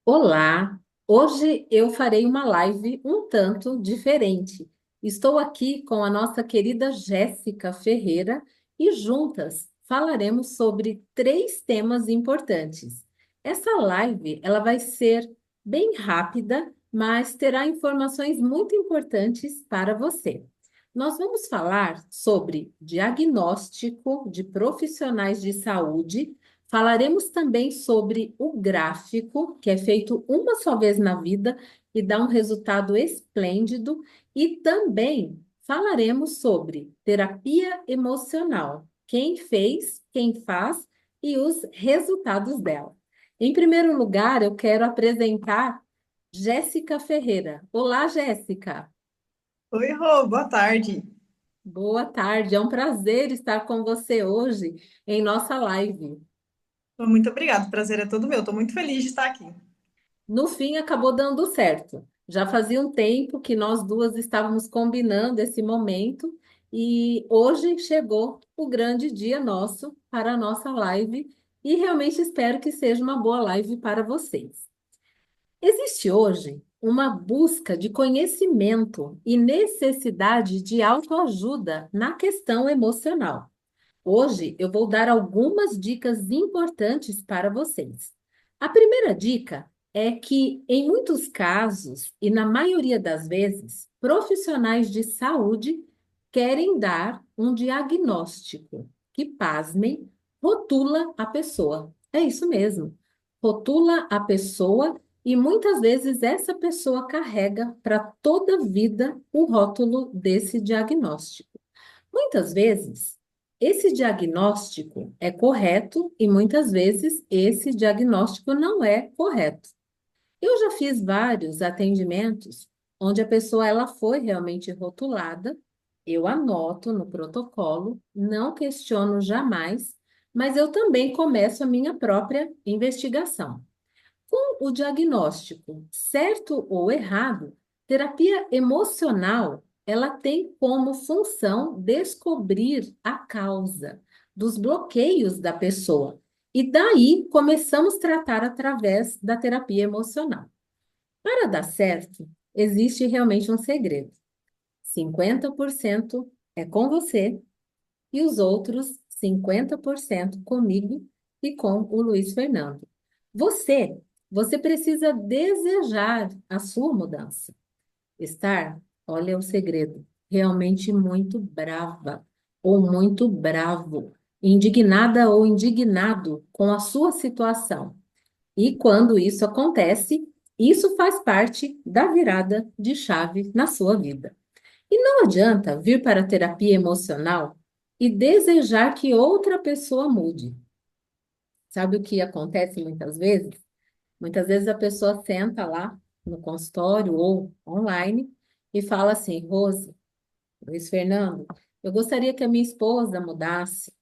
Olá, hoje eu farei uma live um tanto diferente. Estou aqui com a nossa querida Jéssica Ferreira e juntas falaremos sobre três temas importantes. Essa live, ela vai ser bem rápida, mas terá informações muito importantes para você. Nós vamos falar sobre diagnóstico de profissionais de saúde. Falaremos também sobre o gráfico, que é feito uma só vez na vida e dá um resultado esplêndido, e também falaremos sobre terapia emocional, quem fez, quem faz e os resultados dela. Em primeiro lugar, eu quero apresentar Jéssica Ferreira. Olá, Jéssica. Oi, Rô, boa tarde. Boa tarde. É um prazer estar com você hoje em nossa live. Muito obrigada, o prazer é todo meu. Estou muito feliz de estar aqui. No fim, acabou dando certo. Já fazia um tempo que nós duas estávamos combinando esse momento e hoje chegou o grande dia nosso para a nossa live e realmente espero que seja uma boa live para vocês. Existe hoje uma busca de conhecimento e necessidade de autoajuda na questão emocional. Hoje eu vou dar algumas dicas importantes para vocês. A primeira dica é que, em muitos casos, e na maioria das vezes, profissionais de saúde querem dar um diagnóstico que, pasmem, rotula a pessoa. É isso mesmo. Rotula a pessoa e muitas vezes essa pessoa carrega para toda a vida o rótulo desse diagnóstico. Muitas vezes, esse diagnóstico é correto e muitas vezes esse diagnóstico não é correto. Eu já fiz vários atendimentos onde a pessoa ela foi realmente rotulada, eu anoto no protocolo, não questiono jamais, mas eu também começo a minha própria investigação. Com o diagnóstico, certo ou errado, terapia emocional, ela tem como função descobrir a causa dos bloqueios da pessoa. E daí começamos a tratar através da terapia emocional. Para dar certo, existe realmente um segredo. 50% é com você e os outros 50% comigo e com o Luiz Fernando. Você, você precisa desejar a sua mudança. Estar, olha o segredo, realmente muito brava ou muito bravo, indignada ou indignado com a sua situação. E quando isso acontece, isso faz parte da virada de chave na sua vida. E não adianta vir para a terapia emocional e desejar que outra pessoa mude. Sabe o que acontece muitas vezes? Muitas vezes a pessoa senta lá no consultório ou online e fala assim: Rose, Luiz Fernando, eu gostaria que a minha esposa mudasse,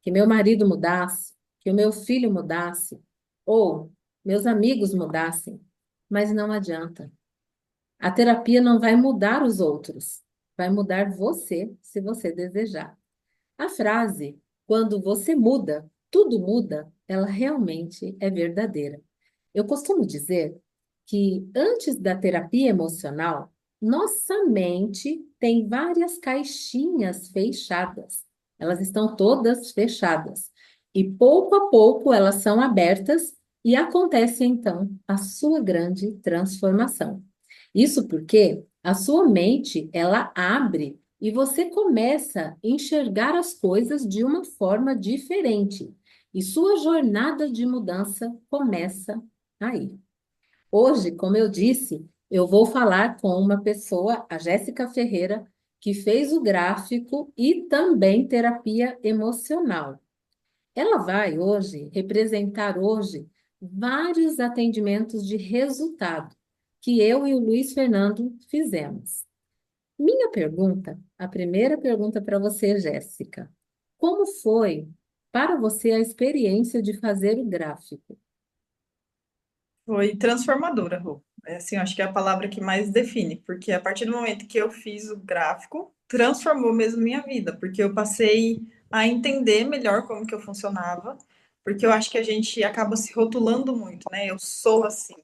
que meu marido mudasse, que o meu filho mudasse, ou meus amigos mudassem, mas não adianta. A terapia não vai mudar os outros, vai mudar você, se você desejar. A frase, quando você muda, tudo muda, ela realmente é verdadeira. Eu costumo dizer que antes da terapia emocional, nossa mente tem várias caixinhas fechadas. Elas estão todas fechadas. E pouco a pouco elas são abertas e acontece então a sua grande transformação. Isso porque a sua mente, ela abre e você começa a enxergar as coisas de uma forma diferente. E sua jornada de mudança começa aí. Hoje, como eu disse, eu vou falar com uma pessoa, a Jéssica Ferreira, que fez o gráfico e também terapia emocional. Ela vai hoje representar hoje vários atendimentos de resultado que eu e o Luiz Fernando fizemos. Minha pergunta, a primeira pergunta para você, Jéssica, como foi para você a experiência de fazer o gráfico? Foi transformadora, Rô. É assim, eu acho que é a palavra que mais define, porque a partir do momento que eu fiz o gráfico, transformou mesmo minha vida, porque eu passei a entender melhor como que eu funcionava, porque eu acho que a gente acaba se rotulando muito, né? Eu sou assim.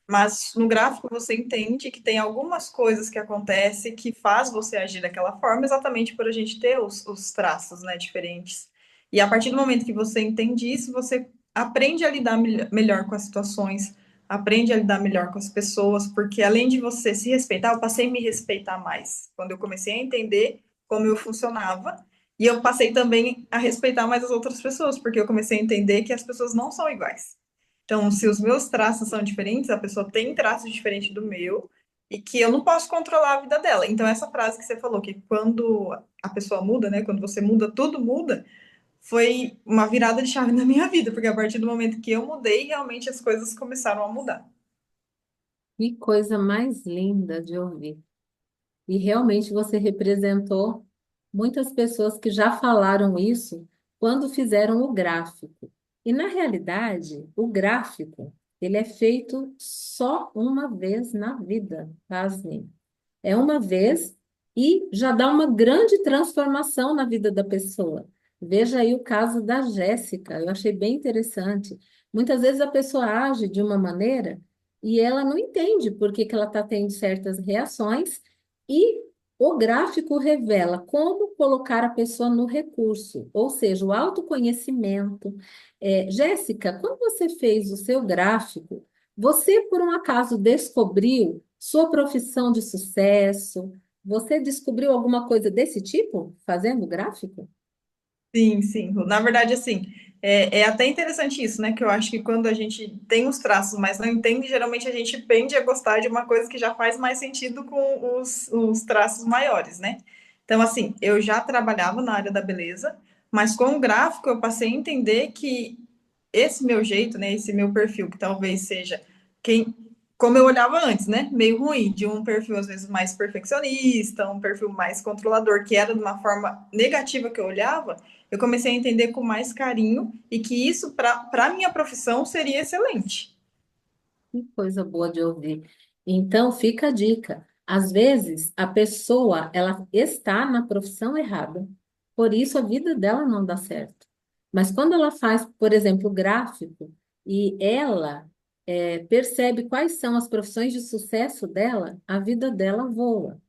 Mas no gráfico você entende que tem algumas coisas que acontecem que faz você agir daquela forma, exatamente por a gente ter os traços, né, diferentes. E a partir do momento que você entende isso, você aprende a lidar melhor com as situações, aprende a lidar melhor com as pessoas, porque além de você se respeitar, eu passei a me respeitar mais. Quando eu comecei a entender como eu funcionava, e eu passei também a respeitar mais as outras pessoas, porque eu comecei a entender que as pessoas não são iguais. Então, se os meus traços são diferentes, a pessoa tem traços diferentes do meu e que eu não posso controlar a vida dela. Então, essa frase que você falou, que quando a pessoa muda, né? Quando você muda, tudo muda, foi uma virada de chave na minha vida, porque a partir do momento que eu mudei, realmente as coisas começaram a mudar. Que coisa mais linda de ouvir. E realmente você representou muitas pessoas que já falaram isso quando fizeram o gráfico. E na realidade, o gráfico, ele é feito só uma vez na vida, pasmem. É uma vez e já dá uma grande transformação na vida da pessoa. Veja aí o caso da Jéssica, eu achei bem interessante. Muitas vezes a pessoa age de uma maneira e ela não entende por que que ela está tendo certas reações, e o gráfico revela como colocar a pessoa no recurso, ou seja, o autoconhecimento. Jéssica, quando você fez o seu gráfico, você por um acaso descobriu sua profissão de sucesso? Você descobriu alguma coisa desse tipo fazendo gráfico? Sim, sim. Na verdade, assim, é até interessante isso, né? Que eu acho que quando a gente tem os traços, mas não entende, geralmente a gente tende a gostar de uma coisa que já faz mais sentido com os traços maiores, né? Então, assim, eu já trabalhava na área da beleza, mas com o gráfico eu passei a entender que esse meu jeito, né? Esse meu perfil, que talvez seja quem, como eu olhava antes, né? Meio ruim, de um perfil às vezes mais perfeccionista, um perfil mais controlador, que era de uma forma negativa que eu olhava, eu comecei a entender com mais carinho e que isso, para a minha profissão, seria excelente. Que coisa boa de ouvir. Então, fica a dica. Às vezes, a pessoa, ela está na profissão errada, por isso a vida dela não dá certo. Mas quando ela faz, por exemplo, gráfico, e ela percebe quais são as profissões de sucesso dela, a vida dela voa.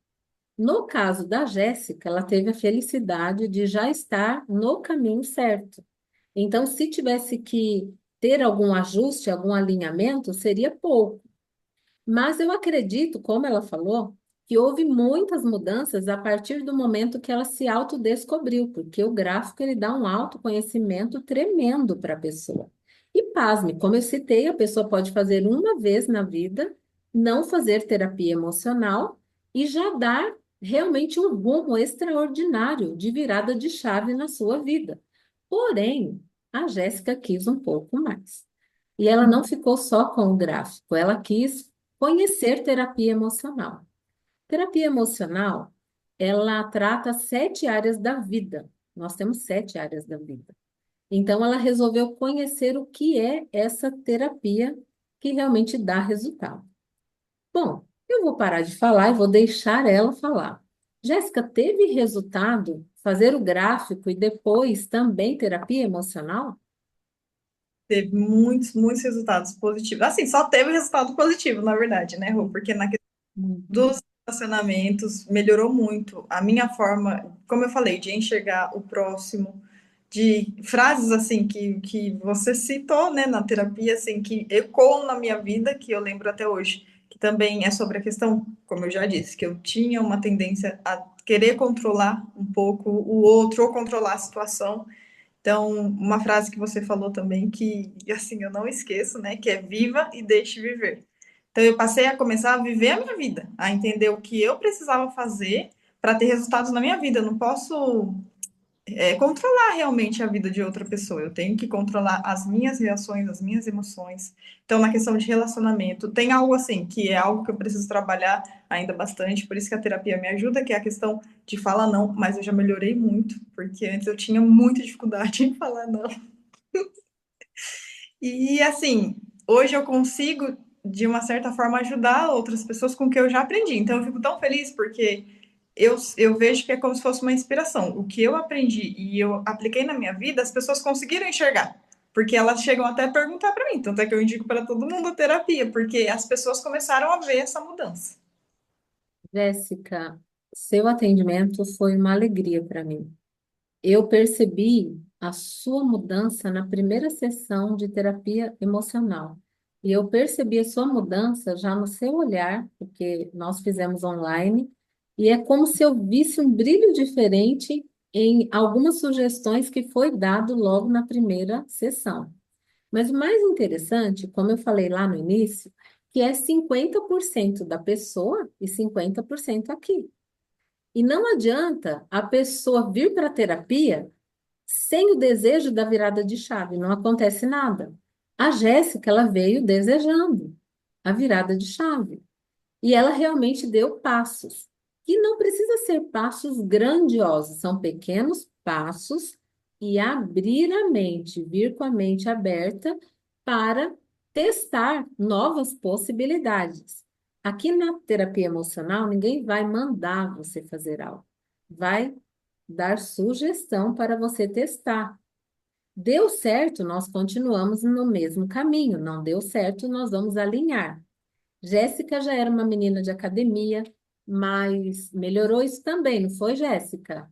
No caso da Jéssica, ela teve a felicidade de já estar no caminho certo. Então, se tivesse que ter algum ajuste, algum alinhamento, seria pouco. Mas eu acredito, como ela falou, que houve muitas mudanças a partir do momento que ela se autodescobriu, porque o gráfico ele dá um autoconhecimento tremendo para a pessoa. E pasme, como eu citei, a pessoa pode fazer uma vez na vida, não fazer terapia emocional e já dar realmente um rumo extraordinário de virada de chave na sua vida. Porém, a Jéssica quis um pouco mais. E ela não ficou só com o gráfico, ela quis conhecer terapia emocional. Terapia emocional, ela trata 7 áreas da vida. Nós temos 7 áreas da vida. Então, ela resolveu conhecer o que é essa terapia que realmente dá resultado. Bom, eu vou parar de falar e vou deixar ela falar. Jéssica, teve resultado fazer o gráfico e depois também terapia emocional? Teve muitos, muitos resultados positivos. Assim, só teve resultado positivo, na verdade, né, Rô? Porque na questão Uhum. dos relacionamentos melhorou muito a minha forma, como eu falei, de enxergar o próximo, de frases assim que você citou, né, na terapia, assim, que ecoam na minha vida, que eu lembro até hoje, que também é sobre a questão, como eu já disse, que eu tinha uma tendência a querer controlar um pouco o outro ou controlar a situação. Então, uma frase que você falou também que, assim, eu não esqueço, né, que é viva e deixe viver. Então, eu passei a começar a viver a minha vida, a entender o que eu precisava fazer para ter resultados na minha vida. Eu não posso controlar realmente a vida de outra pessoa. Eu tenho que controlar as minhas reações, as minhas emoções. Então, na questão de relacionamento, tem algo assim, que é algo que eu preciso trabalhar ainda bastante, por isso que a terapia me ajuda, que é a questão de falar não, mas eu já melhorei muito, porque antes eu tinha muita dificuldade em falar não. E assim, hoje eu consigo, de uma certa forma, ajudar outras pessoas com o que eu já aprendi. Então, eu fico tão feliz porque eu vejo que é como se fosse uma inspiração. O que eu aprendi e eu apliquei na minha vida, as pessoas conseguiram enxergar. porque elas chegam até a perguntar para mim, tanto é que eu indico para todo mundo a terapia, porque as pessoas começaram a ver essa mudança. Jéssica, seu atendimento foi uma alegria para mim. Eu percebi a sua mudança na primeira sessão de terapia emocional. E eu percebi a sua mudança já no seu olhar, porque nós fizemos online, e é como se eu visse um brilho diferente em algumas sugestões que foi dado logo na primeira sessão. Mas o mais interessante, como eu falei lá no início, que é 50% da pessoa e 50% aqui. E não adianta a pessoa vir para a terapia sem o desejo da virada de chave, não acontece nada. A Jéssica, ela veio desejando a virada de chave. E ela realmente deu passos. E não precisa ser passos grandiosos, são pequenos passos e abrir a mente, vir com a mente aberta para testar novas possibilidades. Aqui na terapia emocional, ninguém vai mandar você fazer algo, vai dar sugestão para você testar. Deu certo, nós continuamos no mesmo caminho. Não deu certo, nós vamos alinhar. Jéssica já era uma menina de academia, mas melhorou isso também, não foi, Jéssica?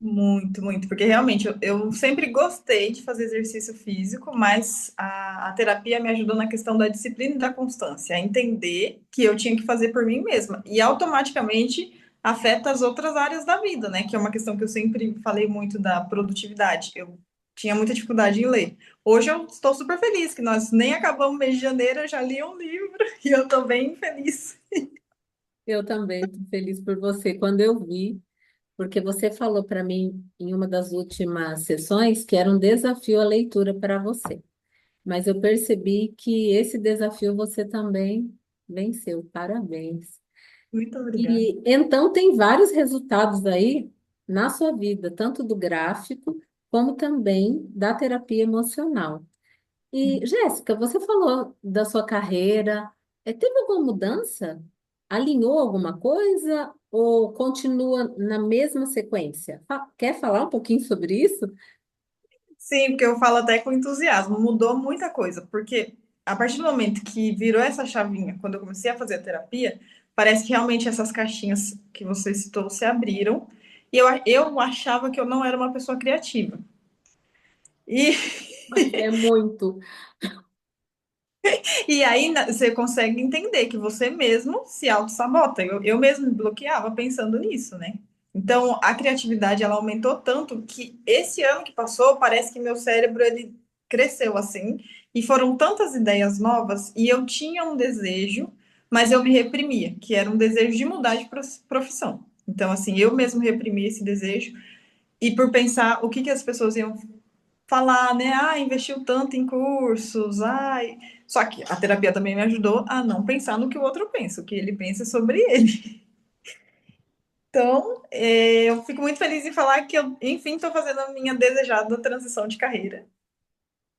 Muito, muito, porque realmente eu sempre gostei de fazer exercício físico, mas a terapia me ajudou na questão da disciplina e da constância, a entender que eu tinha que fazer por mim mesma, e automaticamente afeta as outras áreas da vida, né? Que é uma questão que eu sempre falei muito da produtividade. Eu tinha muita dificuldade em ler. Hoje eu estou super feliz que nós nem acabamos o mês de janeiro, eu já li um livro e eu estou bem feliz. Eu também estou feliz por você. Quando eu vi, porque você falou para mim em uma das últimas sessões que era um desafio a leitura para você. Mas eu percebi que esse desafio você também venceu. Parabéns. Muito obrigada. E então tem vários resultados aí na sua vida, tanto do gráfico como também da terapia emocional. E, Jéssica, você falou da sua carreira. Teve alguma mudança? Alinhou alguma coisa ou continua na mesma sequência? Quer falar um pouquinho sobre isso? Sim, porque eu falo até com entusiasmo, mudou muita coisa, porque a partir do momento que virou essa chavinha, quando eu comecei a fazer a terapia, parece que realmente essas caixinhas que você citou se abriram, e eu achava que eu não era uma pessoa criativa. E, É muito. e aí você consegue entender que você mesmo se auto-sabota. Eu mesmo me bloqueava pensando nisso, né? Então, a criatividade, ela aumentou tanto que esse ano que passou, parece que meu cérebro, ele cresceu assim, e foram tantas ideias novas, e eu tinha um desejo, mas eu me reprimia, que era um desejo de mudar de profissão. Então, assim, eu mesmo reprimia esse desejo, e por pensar o que, que as pessoas iam falar, né? Ah, investiu tanto em cursos, ai. Só que a terapia também me ajudou a não pensar no que o outro pensa, o que ele pensa sobre ele. Então, eu fico muito feliz em falar que eu, enfim, estou fazendo a minha desejada transição de carreira.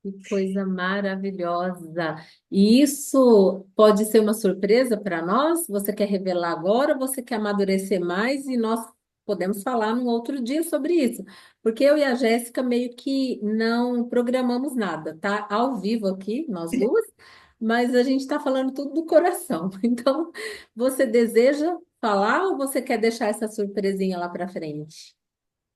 Que coisa maravilhosa. E isso pode ser uma surpresa para nós? Você quer revelar agora ou você quer amadurecer mais e nós podemos falar num outro dia sobre isso? Porque eu e a Jéssica meio que não programamos nada, tá? Ao vivo aqui, nós duas, mas a gente está falando tudo do coração. Então, você deseja falar ou você quer deixar essa surpresinha lá para frente?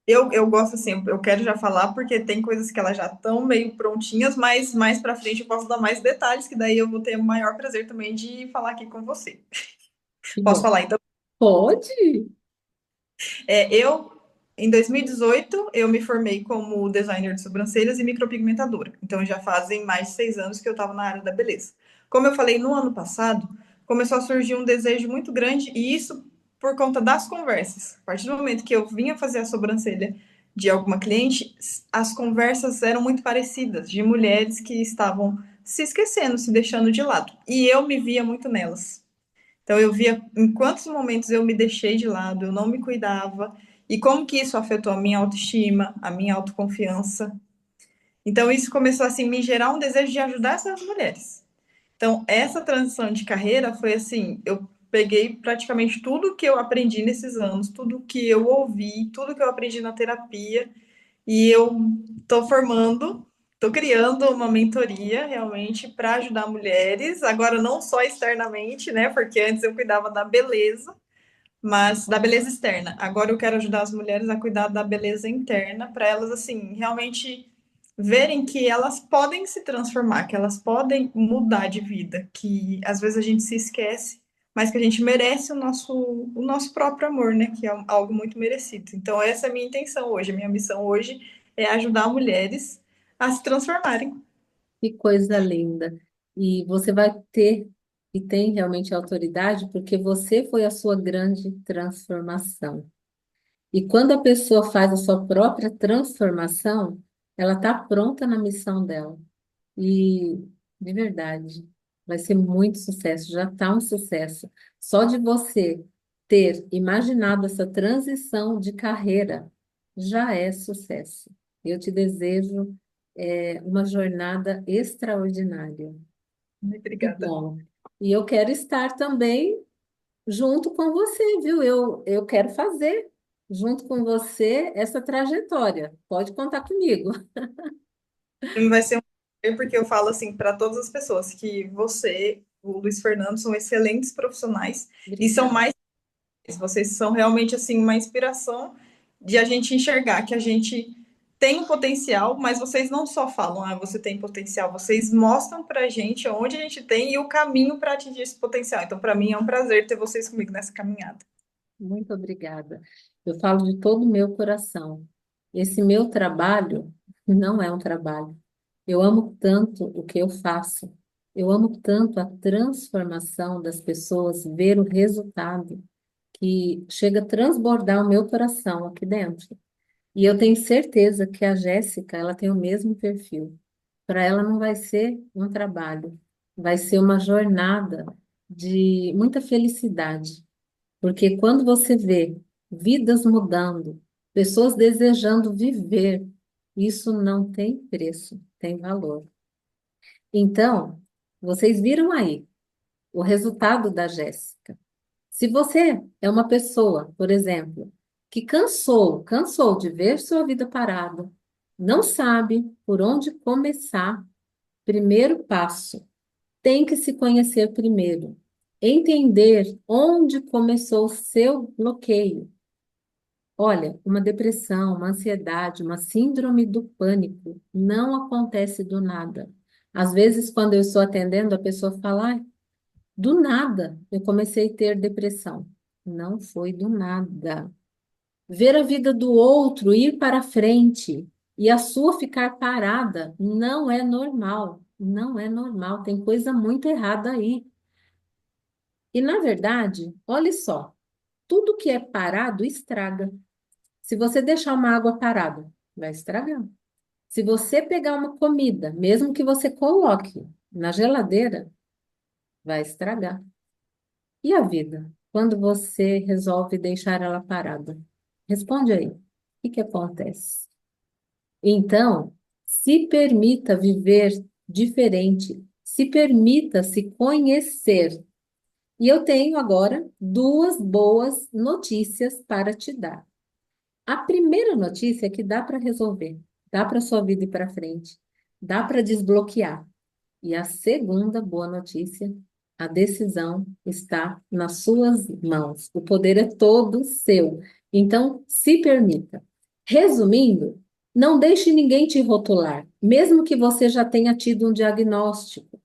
Eu gosto assim, eu quero já falar porque tem coisas que elas já estão meio prontinhas, mas mais para frente eu posso dar mais detalhes, que daí eu vou ter o maior prazer também de falar aqui com você. Que Posso bom. falar então? Pode? Em 2018, eu me formei como designer de sobrancelhas e micropigmentadora. Então, já fazem mais de 6 anos que eu estava na área da beleza. Como eu falei, no ano passado, começou a surgir um desejo muito grande, e isso por conta das conversas. A partir do momento que eu vinha fazer a sobrancelha de alguma cliente, as conversas eram muito parecidas, de mulheres que estavam se esquecendo, se deixando de lado. E eu me via muito nelas. Então eu via em quantos momentos eu me deixei de lado, eu não me cuidava, e como que isso afetou a minha autoestima, a minha autoconfiança. Então isso começou assim me gerar um desejo de ajudar essas mulheres. Então essa transição de carreira foi assim, eu peguei praticamente tudo que eu aprendi nesses anos, tudo que eu ouvi, tudo que eu aprendi na terapia, e eu estou formando, Estou criando uma mentoria realmente para ajudar mulheres, agora não só externamente, né? Porque antes eu cuidava da beleza, mas da beleza externa. Agora eu quero ajudar as mulheres a cuidar da beleza interna, para elas, assim, realmente verem que elas podem se transformar, que elas podem mudar de vida, que às vezes a gente se esquece, mas que a gente merece o nosso próprio amor, né? Que é algo muito merecido. Então, essa é a minha intenção hoje. A minha missão hoje é ajudar mulheres a se transformarem. Que coisa linda. E você vai ter, e tem realmente autoridade, porque você foi a sua grande transformação. E quando a pessoa faz a sua própria transformação, ela está pronta na missão dela. E, de verdade, vai ser muito sucesso, já está um sucesso. Só de você ter imaginado essa transição de carreira, já é sucesso. Eu te desejo, uma jornada extraordinária. Que Obrigada. bom. E eu quero estar também junto com você, viu? Eu quero fazer junto com você essa trajetória. Pode contar comigo. Vai ser um prazer, porque eu falo assim para todas as pessoas que você, o Luiz Fernando, são excelentes profissionais e são Obrigada. mais. Vocês são realmente assim uma inspiração de a gente enxergar que a gente tem um potencial, mas vocês não só falam, ah, você tem potencial, vocês mostram pra gente onde a gente tem e o caminho para atingir esse potencial. Então, para mim é um prazer ter vocês comigo nessa caminhada. Muito obrigada. Eu falo de todo o meu coração. Esse meu trabalho não é um trabalho. Eu amo tanto o que eu faço. Eu amo tanto a transformação das pessoas, ver o resultado que chega a transbordar o meu coração aqui dentro. E eu tenho certeza que a Jéssica, ela tem o mesmo perfil. Para ela não vai ser um trabalho, vai ser uma jornada de muita felicidade. Porque quando você vê vidas mudando, pessoas desejando viver, isso não tem preço, tem valor. Então, vocês viram aí o resultado da Jéssica. Se você é uma pessoa, por exemplo, que cansou de ver sua vida parada, não sabe por onde começar, primeiro passo, tem que se conhecer primeiro. Entender onde começou o seu bloqueio. Olha, uma depressão, uma ansiedade, uma síndrome do pânico não acontece do nada. Às vezes, quando eu estou atendendo, a pessoa fala, "Ai, do nada eu comecei a ter depressão." Não foi do nada. Ver a vida do outro ir para frente e a sua ficar parada não é normal. Não é normal. Tem coisa muito errada aí. E, na verdade, olhe só, tudo que é parado estraga. Se você deixar uma água parada, vai estragar. Se você pegar uma comida, mesmo que você coloque na geladeira, vai estragar. E a vida? Quando você resolve deixar ela parada? Responde aí. O que que acontece? Então, se permita viver diferente, se permita se conhecer. E eu tenho agora duas boas notícias para te dar. A primeira notícia é que dá para resolver, dá para sua vida ir para frente, dá para desbloquear. E a segunda boa notícia, a decisão está nas suas mãos. O poder é todo seu. Então, se permita. Resumindo, não deixe ninguém te rotular, mesmo que você já tenha tido um diagnóstico,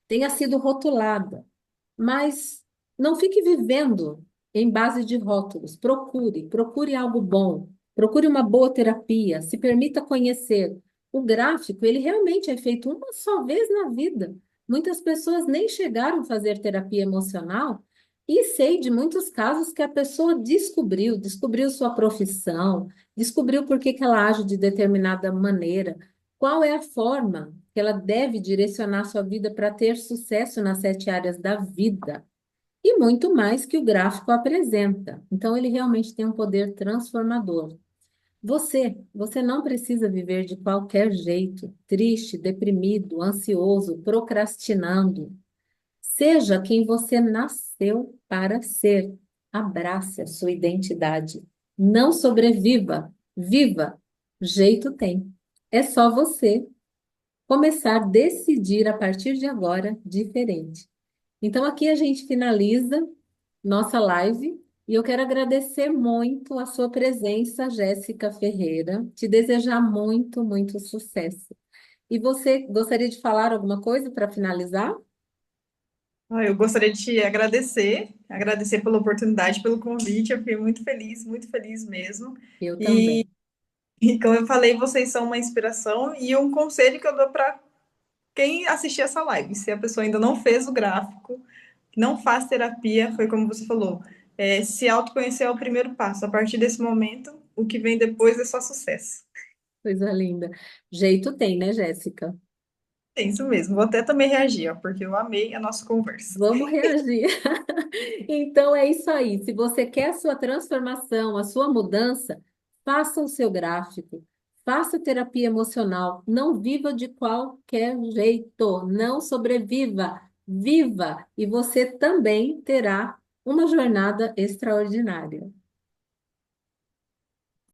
tenha sido rotulada. Mas não fique vivendo em base de rótulos. Procure algo bom. Procure uma boa terapia. Se permita conhecer. O gráfico, ele realmente é feito uma só vez na vida. Muitas pessoas nem chegaram a fazer terapia emocional e sei de muitos casos que a pessoa descobriu sua profissão, descobriu por que que ela age de determinada maneira, qual é a forma que ela deve direcionar sua vida para ter sucesso nas 7 áreas da vida e muito mais que o gráfico apresenta. Então, ele realmente tem um poder transformador. Você não precisa viver de qualquer jeito, triste, deprimido, ansioso, procrastinando. Seja quem você nasceu para ser. Abrace a sua identidade. Não sobreviva, viva. Jeito tem. É só você. começar a decidir a partir de agora diferente. Então, aqui a gente finaliza nossa live e eu quero agradecer muito a sua presença, Jéssica Ferreira, te desejar muito, muito sucesso. E você gostaria de falar alguma coisa para finalizar? Ah, eu gostaria de te agradecer, agradecer pela oportunidade, pelo convite. Eu fiquei muito feliz mesmo. Eu E, também. e como eu falei, vocês são uma inspiração e um conselho que eu dou para quem assistir essa live. Se a pessoa ainda não fez o gráfico, não faz terapia, foi como você falou, se autoconhecer é o primeiro passo. A partir desse momento, o que vem depois é só sucesso. Coisa linda. Jeito tem, né, Jéssica? É isso mesmo. Vou até também reagir, ó, porque eu amei a nossa conversa. Vamos reagir. Então é isso aí. Se você quer a sua transformação, a sua mudança, faça o seu gráfico, faça terapia emocional. Não viva de qualquer jeito, não sobreviva, viva e você também terá uma jornada extraordinária.